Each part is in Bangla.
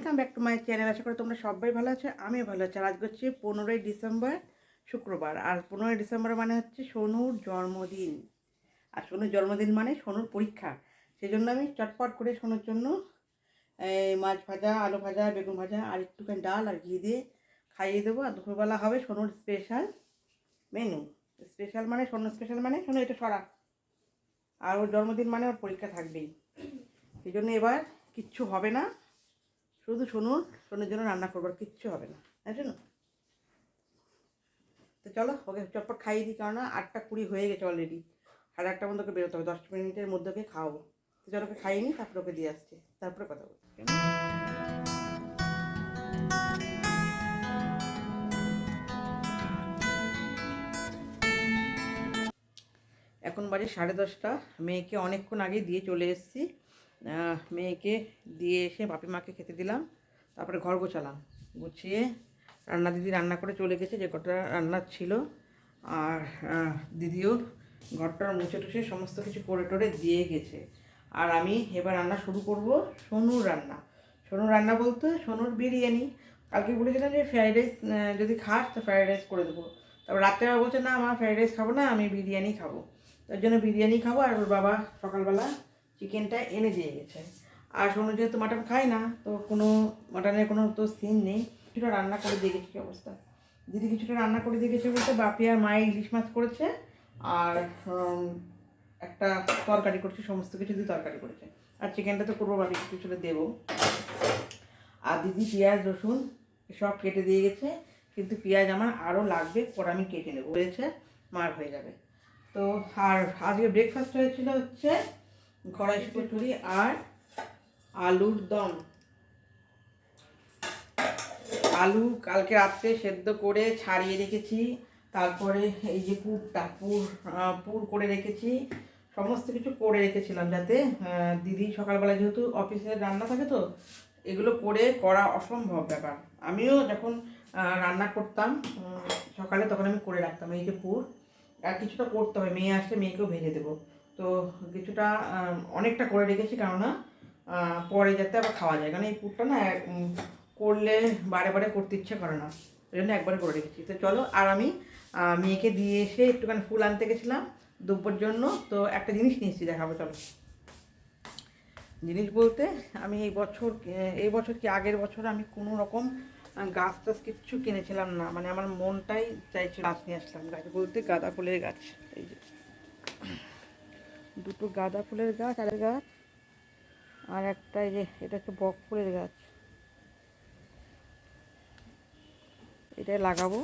Welcome back to my channel. আশা করি তোমরা সবাই ভালো আছো, আমিও ভালো আছি। আর আজকে হচ্ছে 15ই ডিসেম্বর, শুক্রবার। আর 15ই ডিসেম্বর মানে হচ্ছে সোনুর জন্মদিন। আর সোনুর জন্মদিন মানে সোনুর পরীক্ষা। সেই জন্য আমি চটপট করে সোনুর জন্য মাছ ভাজা, আলু ভাজা, বেগুন ভাজা আর একটুখানি ডাল আর ঘি দিয়ে খাইয়ে দেবো। আর দুপুরবেলা হবে সোনুর স্পেশাল মেনু। স্পেশাল মানে সোনু এটা সরা। আর ওর জন্মদিন মানে ওর পরীক্ষা থাকবেই। সেই জন্য এবার কিচ্ছু হবে না, শুধু সোনুর জন্য রান্না করবার, কিচ্ছু হবে না, জানো। তো চলো ওকে চটপট খাইয়ে দিই, কারণ 8টা 20 হয়ে গেছে অলরেডি। 8:30টার মধ্যে ওকে বেরোতে হবে, 10 মিনিটের মধ্যে ওকে খাওয়াবো। তো চলো ওকে খাইয়ে নিই, তারপরে ওকে দিয়ে আসছি, তারপরে কথা বলছি। এখন বাজে 10:30। মেয়েকে অনেকক্ষণ আগে দিয়ে চলে এসেছি। মেয়েকে দিয়ে এসে বাপি মাকে খেতে দিলাম, তারপরে ঘর গোছালাম। গুছিয়ে দিদি রান্না করে চলে গেছে, যে কটা রান্না ছিল। আর দিদিও ঘরটার মুছে টুছে সমস্ত কিছু করে টোরে দিয়ে গেছে। আর আমি এবার রান্না শুরু করব। সোনুর রান্না বলতে সোনুর বিরিয়ানি। কালকে বলেছিলাম যে ফ্রাইড রাইস যদি খাস তো ফ্রাইড রাইস করে দেবো। তারপর রাত্রেবেলা বলছে না আমার ফ্রাইড রাইস খাবো না, আমি বিরিয়ানি খাবো। তার জন্য বিরিয়ানি খাবো। আর ওর বাবা সকালবেলা চিকেনটা এনে দিয়ে গেছে। আর সোনু যেহেতু মাটন খায় না, তো কোনো মাটনের কোনো তো সিন নেই। কিছুটা রান্না করে দিয়ে গেছে। কী অবস্থা, দিদি কিছুটা রান্না করে দিয়ে গেছে বলতে বাপি আর মায়ে ইলিশ মাছ করেছে। আর একটা তরকারি করছে, সমস্ত কিছু দিয়ে তরকারি করেছে। আর চিকেনটা তো করবো, বাপি কিছুটা দেবো। আর দিদি পেঁয়াজ রসুন সব কেটে দিয়ে গেছে, কিন্তু পেঁয়াজ আমার আরও লাগবে, পরে আমি কেটে নেবো, বলেছে মার হয়ে যাবে। তো আর আজকে ব্রেকফাস্ট হয়েছিল হচ্ছে কড়াইশুঁটি কচুরি আর আলুর দম। আলু কালকে রাত্রে সেদ্ধ করে ছাড়িয়ে রেখেছি, তারপরে এই যে পুর করে রেখেছি, সমস্ত কিছু করে রেখেছিলাম যাতে দিদি সকালবেলা যেহেতু অফিসে রান্না থাকে, তো এগুলো করা অসম্ভব ব্যাপার। আমিও যখন রান্না করতাম সকালে, তখন আমি করে রাখতাম এই যে পুর। আর কিছুটা করতে হবে, মেয়ে আসলে মেয়েকেও ভেজে দেবো। তো কিছুটা অনেকটা করে রেখেছি, কেননা পরে যাতে আবার খাওয়া যায়, কারণ এই পুরটা না করলে বারে বারে করতে ইচ্ছে করে না, ওই জন্য একবারে করে রেখেছি। তো চলো, আর আমি মেয়েকে দিয়ে এসে একটুখানি ফুল আনতে গেছিলাম দুপুর জন্য। তো একটা জিনিস নিয়েছি, দেখাবো চলো। জিনিস বলতে আমি এই বছর কি আগের বছর আমি কোনো রকম গাছ টাছ কিচ্ছু কিনেছিলাম না, মানে আমার মনটাই চাইছিল গাছ নিয়ে আসলাম। গাছ বলতে গাঁদা ফুলের গাছ। এই যে দুটো গাঁদা ফুলের গাছ আর একটা এই যে এটা হচ্ছে বক ফুলের গাছ, এটাই লাগাবো।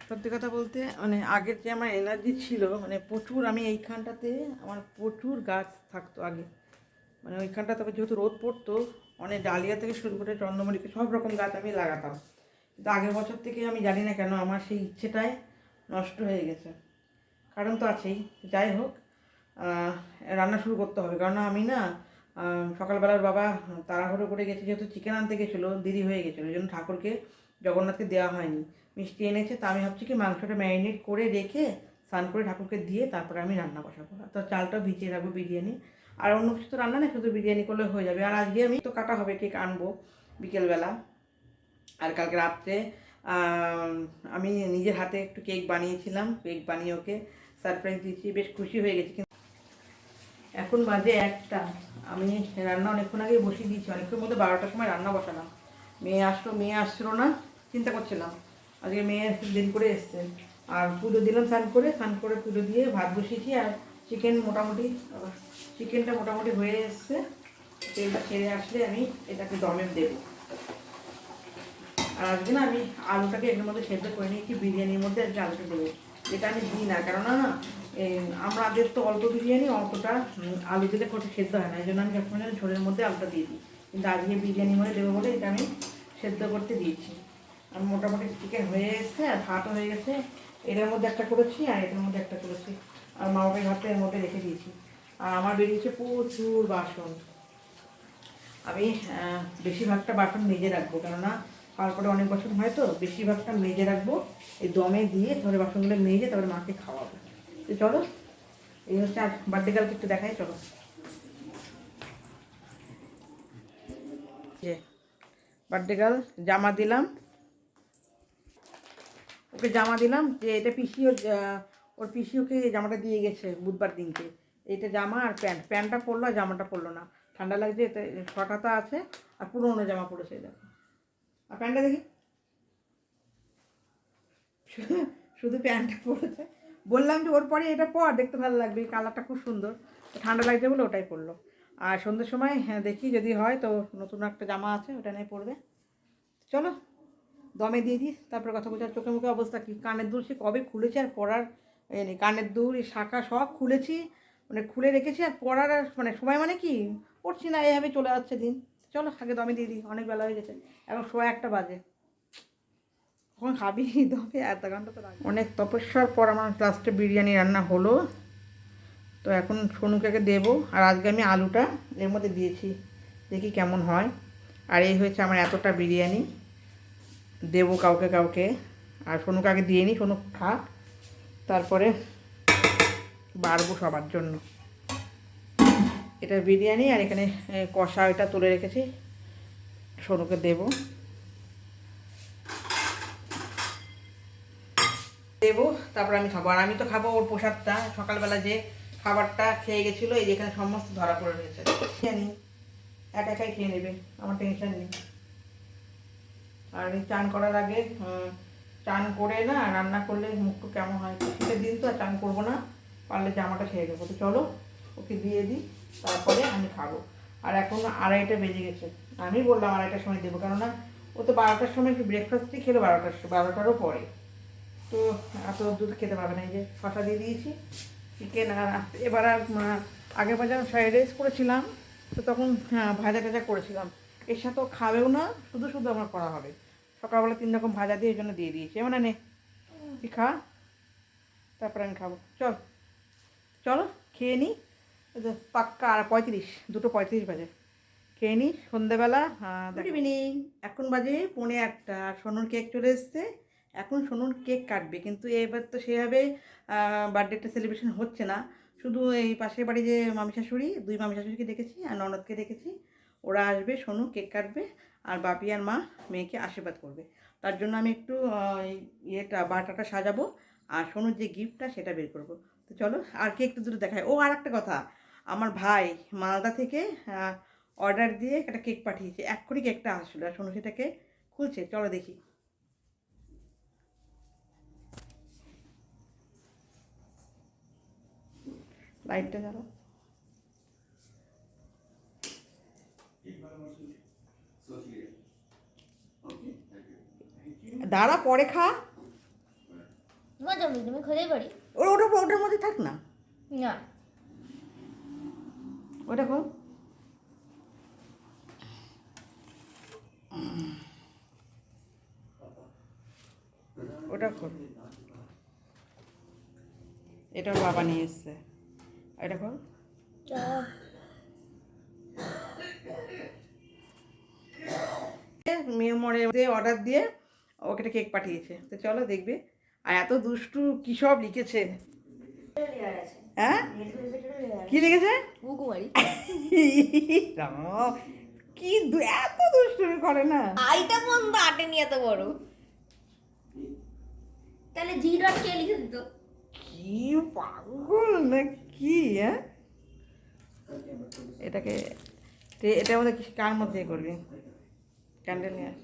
সত্যি কথা বলতে মানে আগের যে আমার এনার্জি ছিল, মানে প্রচুর, আমি এইখানটাতে আমার প্রচুর গাছ থাকতো আগে। মানে ওইখানটা তবে যেহেতু রোদ পড়তো, অনেক ডালিয়া থেকে শুরু করে চন্দ্রমল্লিকা সব রকম গাছ আমি লাগাতাম। কিন্তু আগের বছর থেকে আমি জানি না কেন আমার সেই ইচ্ছেটাই নষ্ট হয়ে গেছে। কারণ তো আছেই। যাই হোক, রান্না শুরু করতে হবে, কারণ আমি না সকালবেলার বাবা তাড়াহুড়ো করে গেছে, যেহেতু চিকেন আনতে গেছিলো, দেরি হয়ে গেছিলো, ওই জন্য ঠাকুরকে জগন্নাথকে দেওয়া হয়নি। মিষ্টি এনেছে, তা আমি ভাবছি কি মাংসটা ম্যারিনেট করে রেখে স্নান করে ঠাকুরকে দিয়ে তারপরে আমি রান্না বসাবো। তো চালটাও ভিজিয়ে রাখবো বিরিয়ানি। আর অন্য কিছু তো রান্না নেই, শুধু বিরিয়ানি করলে হয়ে যাবে। আর আজকে আমি তো কাটা হবে, কেক আনবো বিকেলবেলা। আর কালকে রাত্রে আমি নিজের হাতে একটু কেক বানিয়েছিলাম, কেক বানিয়ে ওকে সারপ্রাইজ দিয়েছি, বেশ খুশি হয়ে গেছি। কিন্তু এখন বাজে 1টা, আমি রান্না অনেকক্ষণ আগেই বসিয়ে দিয়েছি, অনেকক্ষণ মধ্যে 12টার সময় রান্না বসালাম। মেয়ে আসছিলো না, চিন্তা করছিলাম আজকে মেয়ে দেরি করে এসছে। আর পুজো দিলাম, স্নান করে পুজো দিয়ে ভাত বসিয়েছি। আর চিকেনটা মোটামুটি হয়ে এসছে। তেলটা ছেড়ে আসলে আমি এটাকে দমে দেবো। আর আজকে না আমি আলুটাকে এর মধ্যে সেদ্ধ করে নিয়েছি, বিরিয়ানির মধ্যে আজকে আলুটা দেবো, যেটা আমি দিই না, কেননা না আমাদের তো অল্প বিরিয়ানি, অতটা আলু দিলে কত সেদ্ধ হয় না, এই জন্য আমি সবসময় ঝোলের মধ্যে আলুটা দিয়ে দিই। কিন্তু আজকে বিরিয়ানির মধ্যে দেবো বলে এটা আমি সেদ্ধ করতে দিয়েছি। আমি মোটামুটি চিকেন হয়ে এসছে, আর ভাতও হয়ে গেছে। এটার মধ্যে একটা করেছি আর এটার মধ্যে একটা করেছি, আর মা বাবার ভাতটা এর মধ্যে রেখে দিয়েছি। আর আমার বেরিয়েছে প্রচুর বাসন। আমি বেশিরভাগটা বাসন মেজে রাখবো, কেননা তারপরে অনেক বাসন হয়, তো বেশিরভাগটা মেজে রাখবো। এই দমে দিয়ে ধরে বাসনগুলো মেজে তারপরে মাকে খাওয়াবো। তো চলো, এই হচ্ছে আর বার্থডে গার্লকে একটু দেখাই, চলো। যে বার্থডে গার্ল জামা দিলাম, ওকে জামা দিলাম যে এটা পিসি ওর পিসি ওকে জামাটা দিয়ে গেছে বুধবার দিনকে। এইটা জামা আর প্যান্টটা পরলো আর জামাটা পরলো না, ঠান্ডা লাগছে, এতে শটাতা আছে আর পুরোনো জামা পরেছে। দেখো আর প্যান্টটা দেখি, শুধু প্যান্টটা পরেছে। বললাম যে ওর পরে এটা পর, দেখতে ভালো লাগবে, কালারটা খুব সুন্দর, ঠান্ডা লাগছে বলে ওটাই পরলো। আর সন্ধ্যের সময় হ্যাঁ দেখি যদি হয় তো নতুন একটা জামা আছে ওটা নিয়ে পরবে। চলো দমে দিয়ে দিই, তারপরে কথা বলছি। আর চোখে মুখে অবস্থা কী, কানের দুল সে কবে খুলেছে আর পরার নেই, কানের দুল শাখা সব খুলেছি, মানে খুলে রেখেছি, আর পরার আর মানে সময় মানে কি পড়ছি না, এইভাবে চলে যাচ্ছে দিন। চলো আগে দমে দিয়ে দিই, অনেক বেলা হয়ে গেছে, এখন 1:15 বাজে, কখন খাবি দমে, আধা ঘন্টা তো লাগে। অনেক তপস্যার পর আমার লাস্টে বিরিয়ানি রান্না হলো। তো এখন সোনুকে দেবো, আর আজকে আমি আলুটা এর মধ্যে দিয়েছি, দেখি কেমন হয়। আর এই হয়েছে আমার এতটা বিরিয়ানি, দেবো কাউকে কাউকে, আর সোনুকে আগে দিয়ে নিই, সোনু খা, তারপরে বাড়বো সবার জন্য। এটা বিরিয়ানি, আর এখানে কষা এটা তুলে রেখেছি, সোনুকে দেবো। তারপর আমি খাবো, আর আমি তো খাবো ওর প্রসাদটা, সকালবেলা যে খাবারটা খেয়ে গেছিলো, এই যেখানে সমস্ত ধরা পড়ে রয়েছে, জানি একা একাই খেয়ে নেবে, আমার টেনশন নেই। আর এই চান করার আগে চান করে না রান্না করলে মুখটা কেমন হয়, শীতের দিন তো চান করবো না, পারলে জামাটা খেয়ে দেবো। তো চলো ওকে দিয়ে দিই, তারপরে আমি খাবো। আর এখন 2:30 বেজে গেছে, আমি বললাম 2:30টার সময় দেবো, কেননা ও তো 12টার সময় একটু ব্রেকফাস্টই খেলো, 12টারও পরে, তো এত দুধ খেতে পারবে না। এই যে শসা দিয়ে দিয়েছি, চিকেন, আর এবার আর আগের বার যখন ফ্রাইড রাইস করেছিলাম তো তখন ভাজা টাজা করেছিলাম, এর সাথেও খাবেও না, শুধু শুধু আমার করা হবে। সকালবেলা 3 রকম ভাজা দিয়ে এই জন্য দিয়ে দিয়েছি, মানে নে তুই খা, তারপরে আমি খাবো। চলো খেয়ে নিই, পাক্কা 2:35, 2:35 বাজে, খেয়ে নিই। সন্ধ্যেবেলা গুড ইভিনিং, এখন বাজে 1:45, আর সোনুর কেক চলে এসছে, এখন সোনুর কেক কাটবে। কিন্তু এবার তো সেভাবে বার্থডেটা সেলিব্রেশন হচ্ছে না, শুধু এই পাশের বাড়ি যে মামি শাশুড়ি, 2 মামি শাশুড়িকে ডেকেছি আর ননদকে ডেকেছি, ওরা আসবে, সোনু কেক কাটবে, আর বাপি আর মা মেয়েকে আশীর্বাদ করবে। তার জন্য আমি একটু বাটাটা সাজাবো, আর সোনুর যে গিফটটা সেটা বের করবো। তো চলো আর কেক তো দুটো দেখায়। ও আর একটা কথা, আমার ভাই মালদা থেকে অর্ডার দিয়ে একটা কেক পাঠিয়েছে, এক্ষুনি কেকটা আসলো, আর সোনু সেটাকে খুলছে, চলো দেখি। লাইটটা জ্বালো, দাঁড়া পরে খা, তুমি খেলেই পারি, ওটার মধ্যে থাক না, না ওটা খো, ওটা খো, এটা বাবা নিয়ে এসছে, এটা খো। মেমোরে অর্ডার দিয়ে ওকে একটা কেক পাঠিয়েছে, তো চলো দেখবে। আর এত দুষ্টু কী সব লিখেছে, হ্যাঁ কি লিখেছে, কুমারী কি এত দুষ্টুমি করে না, আইটা বন্ধ আটেনি এত বড়, তাহলে জি ডট কে লিখে দিত, কি পাগল না কি, হ্যাঁ এটাকে এটার মধ্যে কার মধ্যে করবি, ক্যান্ডেল নিয়ে আস।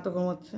তো ঘুমোচ্ছে।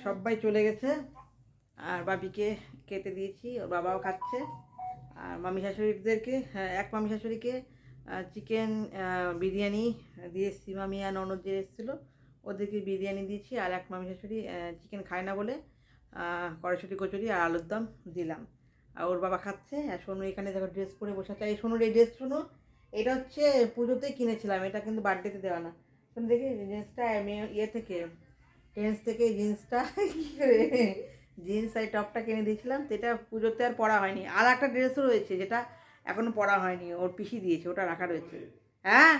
সবাই চলে গেছে, আর বাবিকে খেতে দিয়েছি, ওর বাবাও খাচ্ছে। আর মামি শাশুড়িদেরকে, হ্যাঁ, এক মামি শাশুড়িকে চিকেন বিরিয়ানি দিয়ে এসেছি, মামি আর ননদ যে এসেছিলো ওদেরকে বিরিয়ানি দিয়েছি। আর এক মামি শাশুড়ি চিকেন খায় না বলে কড়াইশুঁটি কচুরি আর আলুর দম দিলাম। আর ওর বাবা খাচ্ছে। আর সোনু এখানে দেখো ড্রেস পরে বসে আছে। এই সোনুর এই ড্রেস, শোনো, এটা হচ্ছে পুজোতেই কিনেছিলাম, এটা কিন্তু বার্থডেতে দেওয়া না। শোনো দেখি জিন্সটা আমি ইয়ে থেকে, টেন্স থেকে জিন্সটা কী করে জিন্স আর টপটা কিনে দিয়েছিলাম, তো এটা পুজোতে আর পরা হয়নি। আর একটা ড্রেসও রয়েছে যেটা এখনও পরা হয়নি, ওর পিসি দিয়েছে, ওটা রাখা রয়েছে। হ্যাঁ,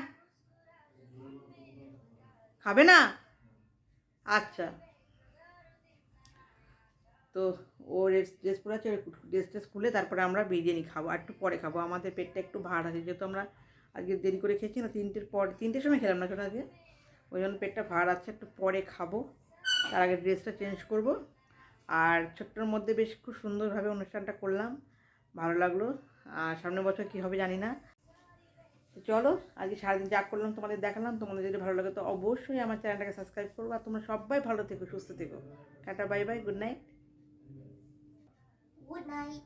খাবে না? আচ্ছা, তো ও ড্রেস পরে আছে, ড্রেস খুলে তারপরে আমরা বিরিয়ানি খাবো, আর একটু পরে খাবো। আমাদের পেটটা একটু ভার আছে, যেহেতু আমরা আজকে দেরি করে খেয়েছি না, 3টের পর, 3টের সময় খেলাম না, ছোটো আজকে, ওই জন্য পেটটা ভার আছে, একটু পরে খাবো। তার আগে ড্রেসটা চেঞ্জ করব। আর ছোট্টর মধ্যে বেশ খুব সুন্দরভাবে অনুষ্ঠানটা করলাম, ভালো লাগলো। আর সামনের বছর কী হবে জানি না। তো চলো, আজকে সারাদিন যা করলাম তোমাদের দেখালাম। তোমাদের যদি ভালো লাগে তো অবশ্যই আমার চ্যানেলটাকে সাবস্ক্রাইব করবো। আর তোমরা সবাই ভালো থেকো, সুস্থ থেকো। Tata, bye bye, good night. Good night.